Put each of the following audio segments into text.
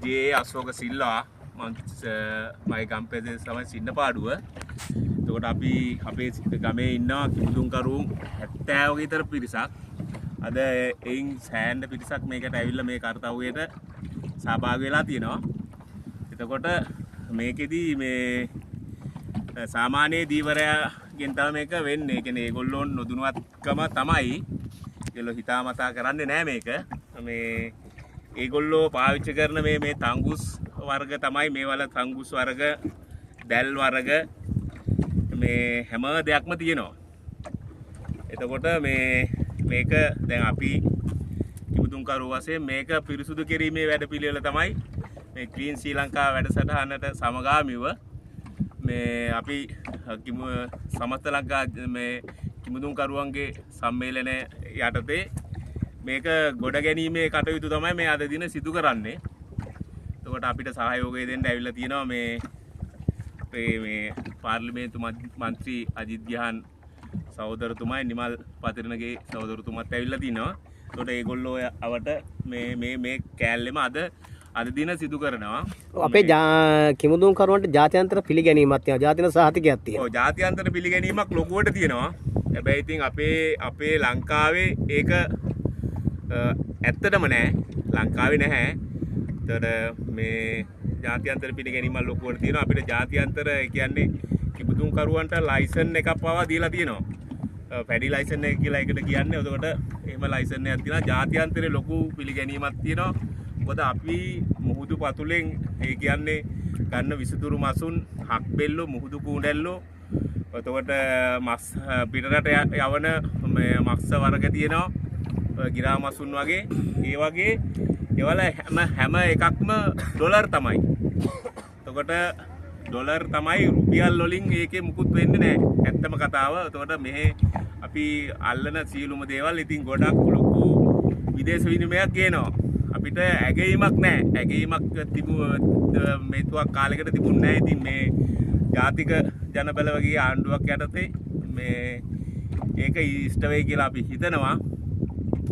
J Ashoka Silva මගේ ගම්පැදේ තමයි සින්නපාඩුව. එතකොට අපි අපේ ගමේ ඉන්නවා කිමුදුන්කරුන් 70 වගේ විතර පිරිසක්. අද එයින් සෑහෙන පිරිසක් මේකට ඇවිල්ලා මේ කාර්යයට සහභාගී වෙලා තියෙනවා. එතකොට මේකෙදි මේ සාමාන්‍ය දීවරයන්ගෙන් තමයි මේක වෙන්නේ. ඒ කියන්නේ ඒගොල්ලෝ නොදුනුවත්කම තමයි. ඒගොල්ලෝ හිතාමතා කරන්නේ නැහැ මේක. මේ ඒගොල්ලෝ පාවිච්චි කරන මේ තංගුස් වර්ග තමයි මේ වල තංගුස් වර්ග, දැල් වර්ග මේ හැම දෙයක්ම තියෙනවා. එතකොට මේක දැන් අපි කිමුදුන්කරුවෝ වශයෙන් මේක පිරිසුදු කිරීමේ වැඩපිළිවෙල තමයි මේ ක්ලීන් ශ්‍රී ලංකා වැඩසටහනට සමගාමීව මේ අපි සමස්ත ලංකා මේ කිමුදුන්කරුවන්ගේ සම්මේලනය යටතේ මේක ගොඩ ගැනීමේ කටයුතු තමයි මේ අද දින සිදු කරන්නේ. එතකොට අපිට සහයෝගය දෙන්න ඇවිල්ලා තියෙනවා මේ පාර්ලිමේන්තු මන්ත්‍රී අජිත් ගිහන් සහෝදරතුමයි නිමල් පතිරණගේ සහෝදරතුමත් ඇවිල්ලා තිනවා. එතකොට ඒගොල්ලෝ අවට මේ කෑල්ලෙම අද දින සිදු කරනවා. අපේ කිමුදුන්කරුවන්ට ජාත්‍යන්තර පිළිගැනීමක් තියෙනවා. ජාතික සහතිකයක් තියෙනවා. ඔව් ජාත්‍යන්තර පිළිගැනීමක් ලොකුවට තියෙනවා. හැබැයි ඉතින් අපේ ලංකාවේ ඒක ඇත්තටම නෑ. ලංකාවේ නැහැ. එතකොට මේ ජාත්‍යන්තර පිළිගැනීමක් ලොකුවට තියෙනවා. අපිට ජාත්‍යන්තර කියන්නේ කිමුදුන්කරුවන්ට ලයිසන් එකක් පවා දීලා තියෙනවා. පැඩි ලයිසන් එක කියලා එකට කියන්නේ. එතකොට එහෙම ලයිසන් එකක් තියෙනවා. ජාත්‍යන්තරේ ලොකු පිළිගැනීමක් තියෙනවා. මොකද අපි මුහුදු පතුලෙන් ඒ කියන්නේ ගන්න විසුතුරු මසුන්, හක්බෙල්ලෝ, මුහුදු කූඩැල්ලෝ, එතකොට මස් පිටරට යවන මේ මක්ස වර්ග තියෙනවා. ගිරා මසුන් වගේ ඒ වගේ ඒවල හැම එකක්ම ඩොලර් තමයි. එතකොට ඩොලර් තමයි, රුපියල් වලින් ඒකේ මුකුත් වෙන්නේ නැහැ. ඇත්තම කතාව. එතකොට මෙහෙ අපි අල්ලන සියලුම දේවල් ඉතින් ගොඩක් ලොකු විදේශ විනිමයක් ගේනවා. අපිට ඇගීමක් නැහැ. ඇගීමක් මේතුවක් කාලයකට තිබුණේ නැහැ. ඉතින් මේ ජාතික ජනබල වගේ ආණ්ඩුවක් යටතේ මේ ඒක ඉෂ්ට වෙයි කියලා අපි හිතනවා.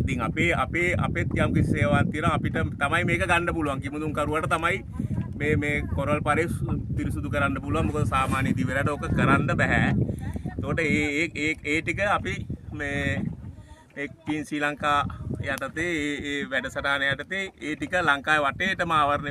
ඉතින් අපේත් යම් කිසි සේවාවක් තියෙනවා. අපිට තමයි මේක ගන්න පුළුවන්. කිමුදුන්කරුවට තමයි මේ කොරල් පිරිසුදු කරන්න පුළුවන්. මොකද සාමාන්‍ය දිවරට ඕක කරන්න බෑ. එතකොට ඒ ටික අපි මේ ක්ලීන් ශ්‍රී ලංකා යටතේ ඒ වැඩසටහන යටතේ ඒ ටික ලංකාවේ වටේටම ආවරණය